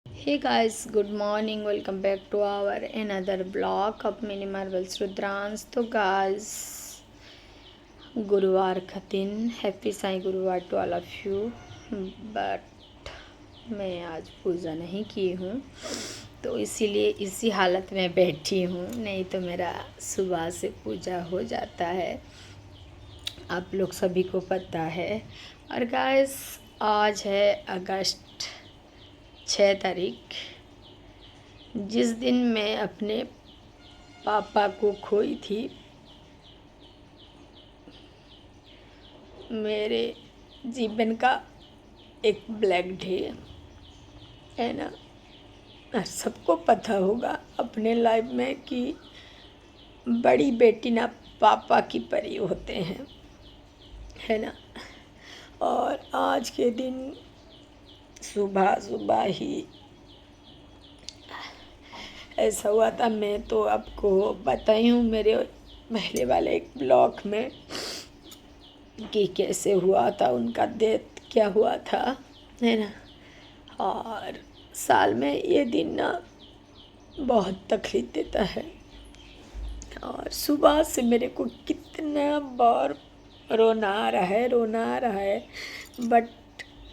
Hey guys, good morning. Welcome back to our another vlog of Mini Marvels Rudransh. तो guys गुरुवार का दिन, happy Sai गुरुवार to all of you. But मैं आज पूजा नहीं की हूँ, तो इसीलिए इसी हालत में बैठी हूँ, नहीं तो मेरा सुबह से पूजा हो जाता है, आप लोग सभी को पता है। और गाइस आज है अगस्त 6 तारीख, जिस दिन मैं अपने पापा को खोई थी। मेरे जीवन का एक ब्लैक डे है ना। और सबको पता होगा अपने लाइफ में कि बड़ी बेटी ना पापा की परी होते हैं, है ना। और आज के दिन सुबह सुबह ही ऐसा हुआ था। मैं तो आपको बताई हूँ मेरे पहले वाले एक ब्लॉग में कि कैसे हुआ था, उनका डेथ क्या हुआ था, है ना। और साल में ये दिन ना बहुत तकलीफ देता है। और सुबह से मेरे को कितना बार रोना आ रहा है। बट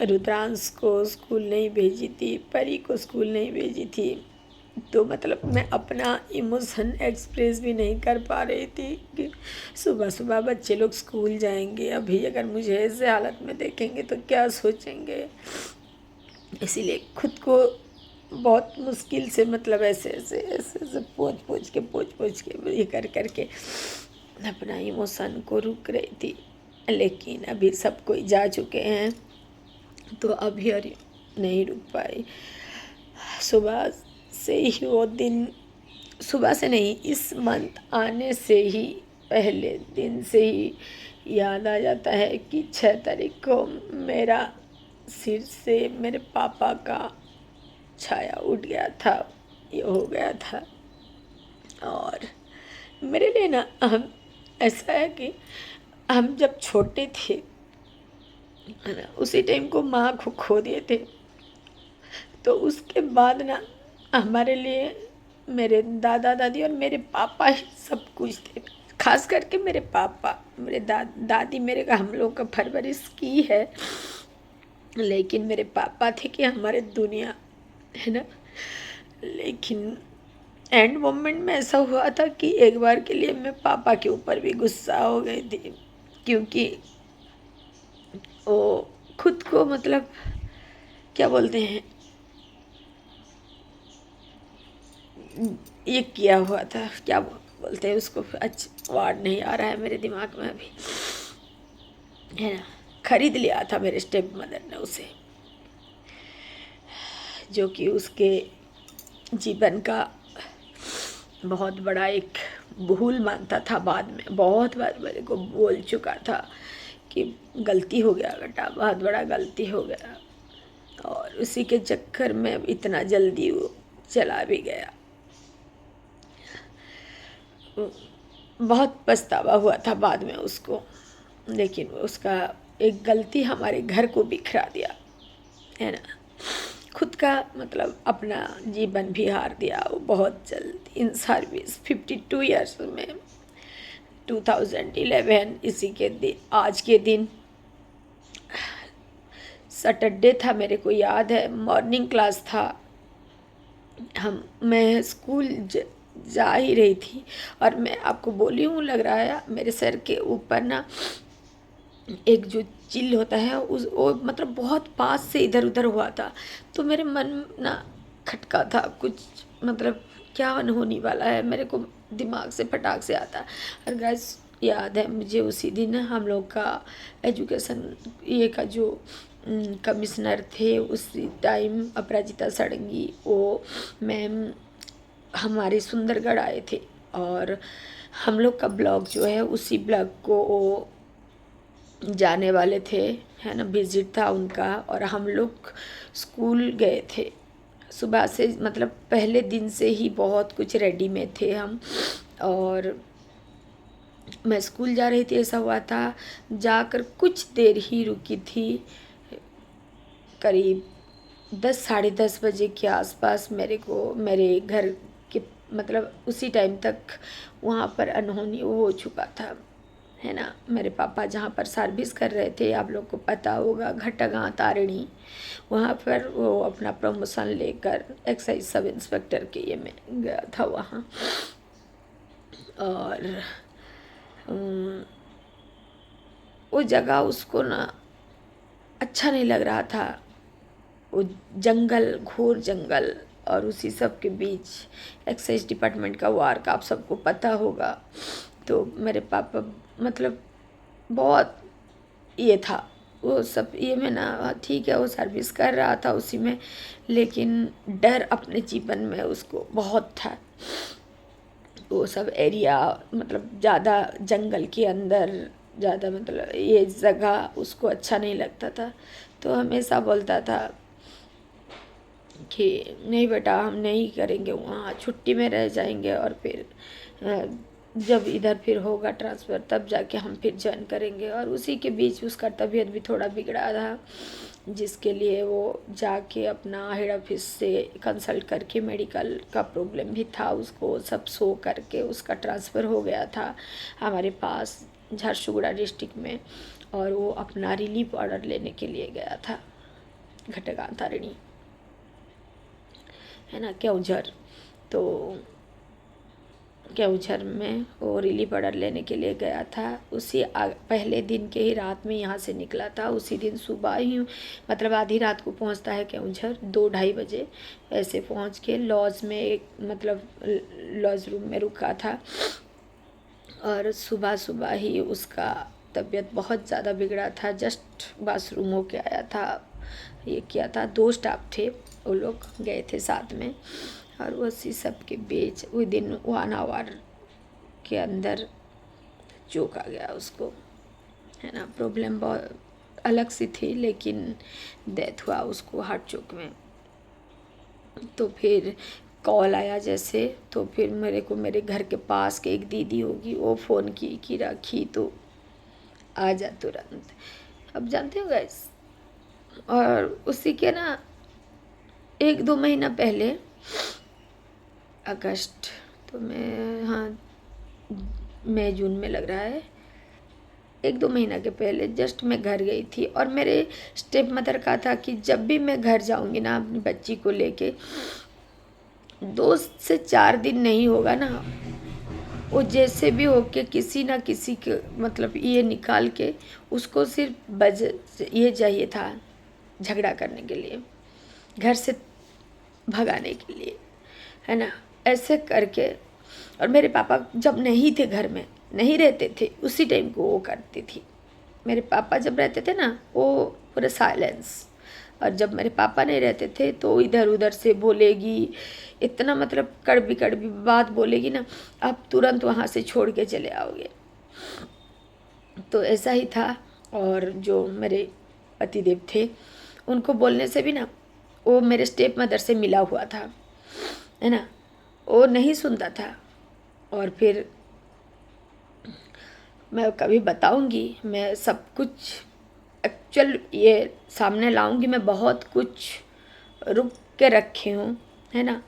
रुद्रांश को स्कूल नहीं भेजी थी, परी को स्कूल नहीं भेजी थी, तो मतलब मैं अपना इमोशन एक्सप्रेस भी नहीं कर पा रही थी कि सुबह सुबह बच्चे लोग स्कूल जाएंगे, अभी अगर मुझे ऐसे हालत में देखेंगे तो क्या सोचेंगे। इसीलिए खुद को बहुत मुश्किल से मतलब ऐसे पोंछ के ये कर के अपना इमोशन को रुक रही थी। लेकिन अभी सब कोई जा चुके हैं, तो अभी और नहीं रुक पाई। सुबह से ही वो दिन, सुबह से नहीं, इस मंथ आने से ही पहले दिन से ही याद आ जाता है कि 6 तारीख को मेरा सिर से मेरे पापा का छाया उठ गया था, ये हो गया था। और मेरे लिए ना हम ऐसा है कि हम जब छोटे थे ना, उसी टाइम को माँ को खो दिए थे, तो उसके बाद ना हमारे लिए मेरे दादा दादी और मेरे पापा ही सब कुछ थे। खास करके मेरे पापा, मेरे दादी मेरे का हम लोग का परवरिश की है, लेकिन मेरे पापा थे कि हमारे दुनिया, है ना। लेकिन एंड मोमेंट में ऐसा हुआ था कि एक बार के लिए मैं पापा के ऊपर भी गुस्सा हो गई थी, क्योंकि वो खुद को मतलब क्या बोलते हैं, ये किया हुआ था, क्या बोलते हैं उसको, अच्छा वर्ड नहीं आ रहा है मेरे दिमाग में अभी, है ना। खरीद लिया था मेरे स्टेप मदर ने उसे, जो कि उसके जीवन का बहुत बड़ा एक भूल मानता था। बाद में बहुत बार मेरे को बोल चुका था कि गलती हो गया बेटा, बहुत बड़ा गलती हो गया। और उसी के चक्कर में इतना जल्दी वो चला भी गया। बहुत पछतावा हुआ था बाद में उसको, लेकिन उसका एक गलती हमारे घर को बिखरा दिया, है ना। खुद का मतलब अपना जीवन भी हार दिया वो बहुत जल्द इन सर्विस 52 ईयर्स में, 2011। इसी के दिन, आज के दिन सैटरडे था, मेरे को याद है, मॉर्निंग क्लास था। मैं स्कूल जा ही रही थी, और मैं आपको बोली हूँ, लग रहा है मेरे सर के ऊपर ना एक जो चिल्ल होता है उस वो मतलब बहुत पास से इधर उधर हुआ था। तो मेरे मन ना खटका था कुछ, मतलब क्या होने वाला है, मेरे को दिमाग से फटाक से आता। और गाइस याद है मुझे उसी दिन हम लोग का एजुकेशन ये का जो कमिश्नर थे उसी टाइम, अपराजिता षडंगी, वो मैम हमारे सुंदरगढ़ आए थे और हम लोग का ब्लॉक जो है उसी ब्लॉक को वो जाने वाले थे, है ना, विजिट था उनका। और हम लोग स्कूल गए थे सुबह से, मतलब पहले दिन से ही बहुत कुछ रेडी में थे हम। और मैं स्कूल जा रही थी, ऐसा हुआ था, जाकर कुछ देर ही रुकी थी, करीब 10 साढ़े 10 बजे के आसपास मेरे घर के, मतलब उसी टाइम तक वहाँ पर अनहोनी हो चुका था, है ना। मेरे पापा जहाँ पर सर्विस कर रहे थे, आप लोग को पता होगा, घटागां तारिणी, वहाँ पर वो अपना प्रमोशन लेकर एक्साइज सब इंस्पेक्टर के ये में गया था वहाँ। और वो जगह उसको ना अच्छा नहीं लग रहा था, वो जंगल, घोर जंगल, और उसी सब के बीच एक्साइज डिपार्टमेंट का वार का आप सबको पता होगा। तो मेरे पापा मतलब बहुत ये था वो सब ये में ना, ठीक है वो सर्विस कर रहा था उसी में, लेकिन डर अपने जीवन में उसको बहुत था। वो सब एरिया मतलब ज़्यादा जंगल के अंदर, ज़्यादा मतलब ये जगह उसको अच्छा नहीं लगता था। तो हमेशा बोलता था कि नहीं बेटा हम नहीं करेंगे, वहाँ छुट्टी में रह जाएंगे और फिर जब इधर फिर होगा ट्रांसफ़र तब जाके हम फिर ज्वाइन करेंगे। और उसी के बीच उसका तबीयत भी थोड़ा बिगड़ा था, जिसके लिए वो जाके अपना हेड ऑफिस से कंसल्ट करके, मेडिकल का प्रॉब्लम भी था उसको, सब शो करके उसका ट्रांसफ़र हो गया था हमारे पास झारसुगुड़ा डिस्ट्रिक्ट में। और वो अपना रिलीफ ऑर्डर लेने के लिए गया था घटागां तारिणी, है ना, केवझर। तो केवझर में वो रिलीफ ऑर्डर लेने के लिए गया था। उसी पहले दिन के ही रात में यहाँ से निकला था, उसी दिन सुबह ही मतलब आधी रात को पहुँचता है केवझर, 2-2:30 बजे ऐसे पहुँच के लॉज में, एक मतलब लॉज रूम में रुका था। और सुबह सुबह ही उसका तबीयत बहुत ज़्यादा बिगड़ा था, जस्ट बाथरूम होके आया था, ये किया था। 2 स्टाफ थे, वो लोग गए थे साथ में। और उसी सब के बीच विद इन 1 आवर के अंदर चोक आ गया उसको, है ना। प्रॉब्लम बहुत अलग सी थी, लेकिन डेथ हुआ उसको हार्ट चोक में। तो फिर कॉल आया जैसे, तो फिर मेरे घर के पास के एक दीदी होगी, वो फ़ोन की कि राखी तो आ जा तुरंत। अब जानते हो गाइस, और उसी के ना 1-2 महीना पहले, अगस्त तो मैं, हाँ मई जून में लग रहा है, 1-2 महीना के पहले जस्ट मैं घर गई थी। और मेरे स्टेप मदर का था कि जब भी मैं घर जाऊंगी ना अपनी बच्ची को लेके, 2 से 4 दिन नहीं होगा ना, वो जैसे भी हो के किसी ना किसी के मतलब ये निकाल के उसको सिर्फ ये चाहिए था, झगड़ा करने के लिए, घर से भगाने के लिए, है ना, ऐसे करके। और मेरे पापा जब नहीं थे, घर में नहीं रहते थे, उसी टाइम को वो करती थी। मेरे पापा जब रहते थे ना, वो पूरा साइलेंस, और जब मेरे पापा नहीं रहते थे तो इधर उधर से बोलेगी, इतना मतलब कड़वी कड़वी बात बोलेगी ना, आप तुरंत वहाँ से छोड़ के चले आओगे। तो ऐसा ही था। और जो मेरे पतिदेव थे, उनको बोलने से भी ना, वो मेरे स्टेप मदर से मिला हुआ था, है ना, वो नहीं सुनता था। और फिर मैं कभी बताऊंगी, मैं सब कुछ एक्चुअल ये सामने लाऊंगी, मैं बहुत कुछ रुक के रखी हूँ, है ना,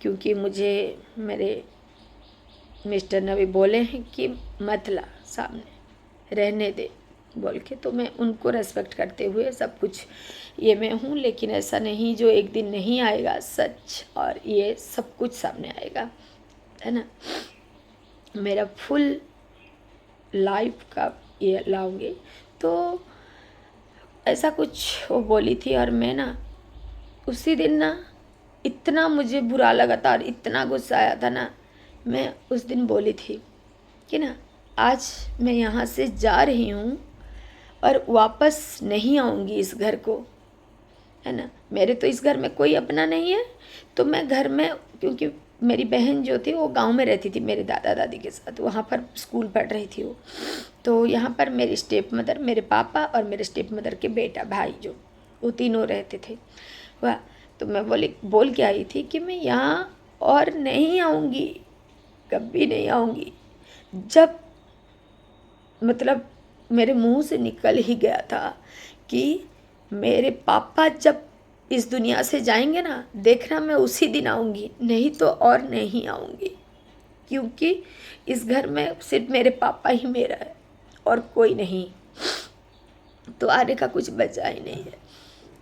क्योंकि मुझे मेरे मिस्टर ने भी बोले हैं कि मत ला सामने, रहने दे बोल के। तो मैं उनको रेस्पेक्ट करते हुए सब कुछ ये मैं हूँ, लेकिन ऐसा नहीं जो एक दिन नहीं आएगा सच, और ये सब कुछ सामने आएगा, है ना। मेरा फुल लाइफ का ये लाऊंगी। तो ऐसा कुछ वो बोली थी, और मैं ना उसी दिन ना इतना मुझे बुरा लगा था और इतना गुस्सा आया था ना, मैं उस दिन बोली थी कि ना आज मैं यहाँ से जा रही हूँ, और वापस नहीं आऊँगी इस घर को, है ना। मेरे तो इस घर में कोई अपना नहीं है, तो मैं घर में, क्योंकि मेरी बहन जो थी वो गांव में रहती थी मेरे दादा दादी के साथ, वहाँ पर स्कूल पढ़ रही थी वो। तो यहाँ पर मेरी स्टेप मदर, मेरे पापा और मेरे स्टेप मदर के बेटा भाई जो, वो तीनों रहते थे वह। तो मैं बोल के आई थी कि मैं यहाँ और नहीं आऊँगी, कभी नहीं आऊँगी। जब मतलब मेरे मुंह से निकल ही गया था कि मेरे पापा जब इस दुनिया से जाएंगे ना, देखना मैं उसी दिन आऊँगी, नहीं तो और नहीं आऊँगी। क्योंकि इस घर में सिर्फ मेरे पापा ही मेरा है और कोई नहीं, तो आने का कुछ बचा ही नहीं है।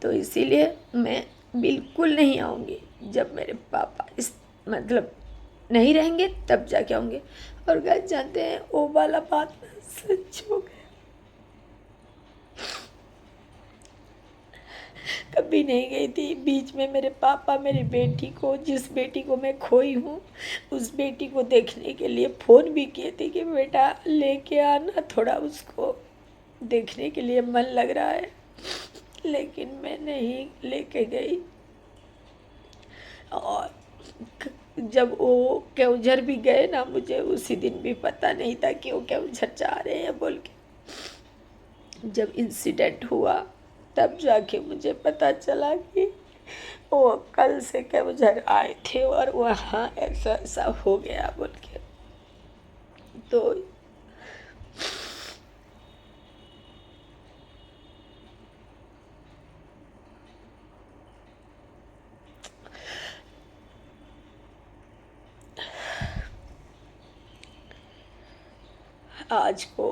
तो इसीलिए मैं बिल्कुल नहीं आऊँगी। जब मेरे पापा इस मतलब नहीं रहेंगे तब जाके आऊँगी। और गाइस जानते हैं वो वाला बात सच हो गया। कभी नहीं गई थी बीच में मेरे पापा मेरी बेटी को, जिस बेटी को मैं खोई हूँ, उस बेटी को देखने के लिए फ़ोन भी किए थे कि बेटा लेके आना, थोड़ा उसको देखने के लिए मन लग रहा है, लेकिन मैं नहीं लेके गई। और जब वो केवझर भी गए ना, मुझे उसी दिन भी पता नहीं था कि वो केवझर जा रहे हैं बोल के। जब इंसिडेंट हुआ तब जाके मुझे पता चला कि वो कल से केवझर आए थे और वहाँ ऐसा ऐसा हो गया बोल के। तो आज को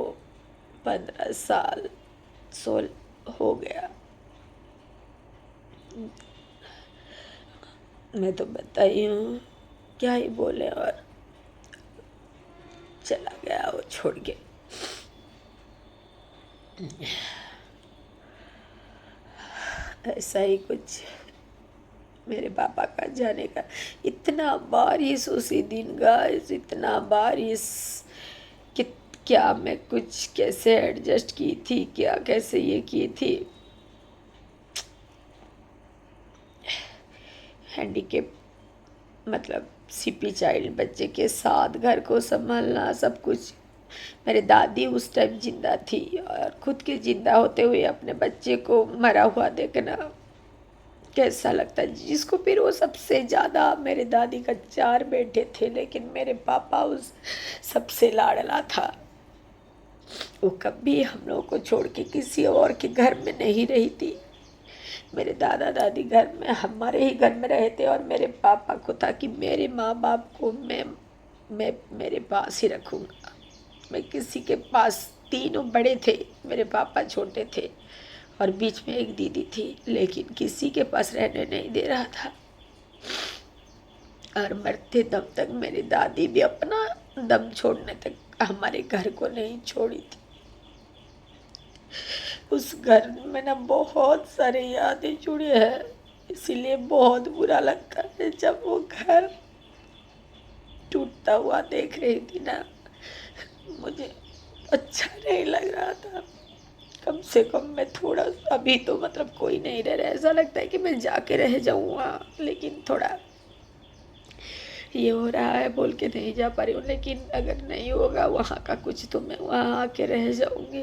15 साल 16 हो गया। मैं तो बताई हूँ, क्या ही बोले। और चला गया वो छोड़ के। ऐसा ही कुछ मेरे पापा का जाने का। इतना बारिश उसी दिन गाइस, इतना बारिश कि क्या मैं कुछ कैसे एडजस्ट की थी, क्या कैसे ये की थी। हैंडीकेप मतलब सीपी चाइल्ड बच्चे के साथ घर को संभालना सब कुछ। मेरी दादी उस टाइम जिंदा थी और खुद के जिंदा होते हुए अपने बच्चे को मरा हुआ देखना कैसा लगता है। जिसको फिर वो सबसे ज़्यादा, मेरे दादी का 4 बेटे थे लेकिन मेरे पापा उस सबसे लाडला था। वो कभी हम लोगों को छोड़ के किसी और के घर में नहीं रही थी। मेरे दादा दादी घर में, हमारे ही घर में रहे थे। और मेरे पापा को था कि मेरे माँ बाप को मैं मेरे पास ही रखूँगा। मैं किसी के पास, तीनों बड़े थे, मेरे पापा छोटे थे और बीच में एक दीदी थी, लेकिन किसी के पास रहने नहीं दे रहा था। और मरते दम तक मेरी दादी भी अपना दम छोड़ने तक हमारे घर को नहीं छोड़ी थी। उस घर में ना बहुत सारी यादें जुड़ी है, इसीलिए बहुत बुरा लगता है जब वो घर टूटता हुआ देख रही थी ना। मुझे अच्छा नहीं लग रहा था। कम से कम मैं थोड़ा, अभी तो मतलब कोई नहीं रह रहा, ऐसा लगता है कि मैं जाके रह जाऊँ वहाँ, लेकिन थोड़ा ये हो रहा है बोल के नहीं जा पा रही हूँ। लेकिन अगर नहीं होगा वहाँ का कुछ तो मैं वहाँ आके रह जाऊँगी,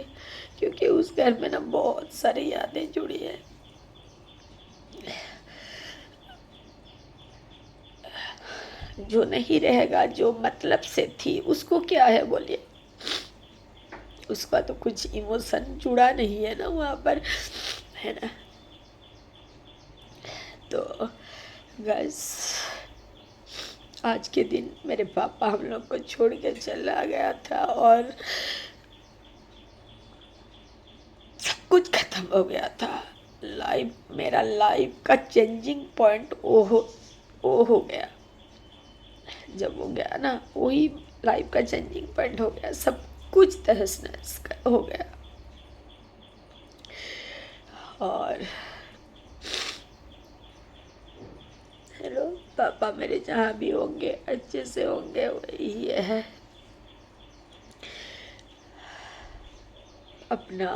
क्योंकि उस घर में ना बहुत सारी यादें जुड़ी है। जो नहीं रहेगा, जो मतलब से थी, उसको क्या है बोलिए। उसका तो कुछ इमोशन जुड़ा नहीं है ना वहाँ पर, है ना। तो गाइस आज के दिन मेरे पापा हम लोग को छोड़ के चला गया था और सब कुछ खत्म हो गया था। लाइफ, मेरा लाइफ का चेंजिंग पॉइंट वो हो गया। जब वो गया ना, वही लाइफ का चेंजिंग पॉइंट हो गया। सब कुछ तहस नहस हो गया। और हेलो, पापा मेरे जहाँ भी होंगे अच्छे से होंगे, वही है। अपना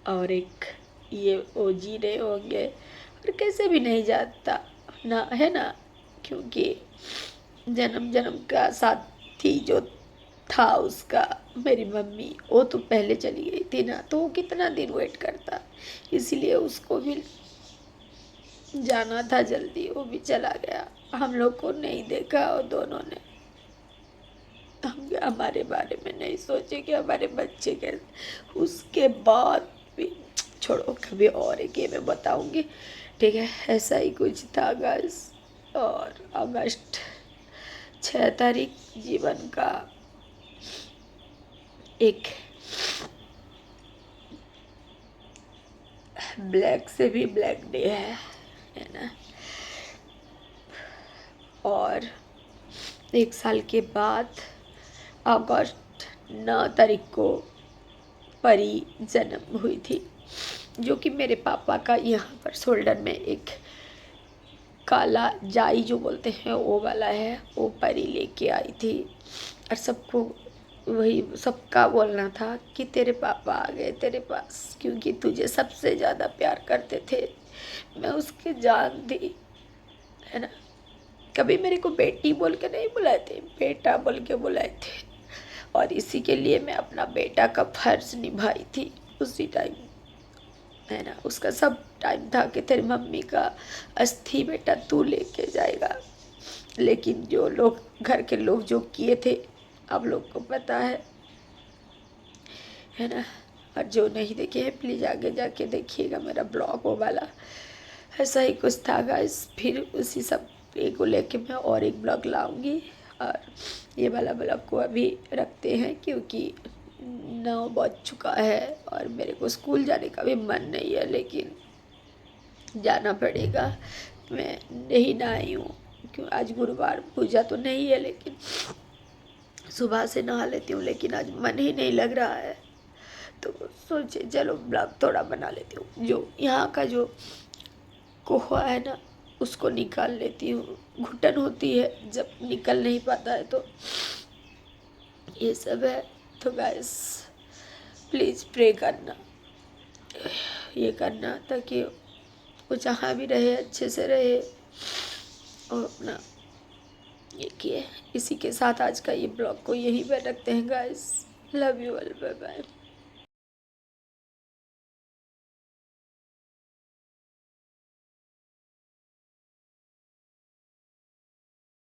और एक ये वो जी रहे होंगे, और कैसे भी नहीं जाता ना, है ना, क्योंकि जन्म जन्म का साथी जो था उसका, मेरी मम्मी, वो तो पहले चली गई थी ना, तो वो कितना दिन वेट करता, इसलिए उसको भी जाना था जल्दी, वो भी चला गया। हम लोग को नहीं देखा, और दोनों ने हम हमारे बारे में नहीं सोचे कि हमारे बच्चे कैसे। उसके बाद भी छोड़ो, कभी और एक ये मैं बताऊंगी, ठीक है। ऐसा ही कुछ था गाइस। और अगस्त 6 तारीख जीवन का एक ब्लैक से भी ब्लैक डे है ना। और 1 साल के बाद अगस्त 9 तारीख को परी जन्म हुई थी, जो कि मेरे पापा का यहाँ पर शोल्डर में एक काला जाई जो बोलते हैं वो वाला है, वो परी लेके आई थी। और सबको वही सबका बोलना था कि तेरे पापा आ गए तेरे पास, क्योंकि तुझे सबसे ज़्यादा प्यार करते थे। मैं उसकी जान थी, है ना। कभी मेरे को बेटी बोल के नहीं बुलाए थे, बेटा बोल के बुलाए थे। और इसी के लिए मैं अपना बेटा का फर्ज निभाई थी उसी टाइम, है ना। उसका सब टाइम था कि तेरी मम्मी का अस्थि बेटा तू लेके जाएगा। लेकिन जो लोग घर के लोग जो किए थे, आप लोग को पता है ना। और जो नहीं देखे हैं प्लीज़ आगे जाके देखिएगा मेरा ब्लॉग वो वाला। ऐसा ही कुछ था गाइस। फिर उसी सब को लेके मैं और एक ब्लॉग लाऊंगी। और ये वाला ब्लॉग को अभी रखते हैं, क्योंकि 9 बज चुका है और मेरे को स्कूल जाने का भी मन नहीं है, लेकिन जाना पड़ेगा। मैं नहीं नहाई हूँ, क्यों आज गुरुवार, पूजा तो नहीं है, लेकिन सुबह से नहा लेती हूँ, लेकिन आज मन ही नहीं लग रहा है। तो सोचे चलो ब्लॉग थोड़ा बना लेती हूँ। जो यहाँ का जो कोहा है ना, उसको निकाल लेती हूँ। घुटन होती है जब निकल नहीं पाता है, तो ये सब है। तो गाइस प्लीज़ प्रे करना, ये करना, ताकि वो जहाँ भी रहे अच्छे से रहे। और अपना ये किए। इसी के साथ आज का ये ब्लॉग को यहीं पर रखते हैं guys. Love you all, bye bye.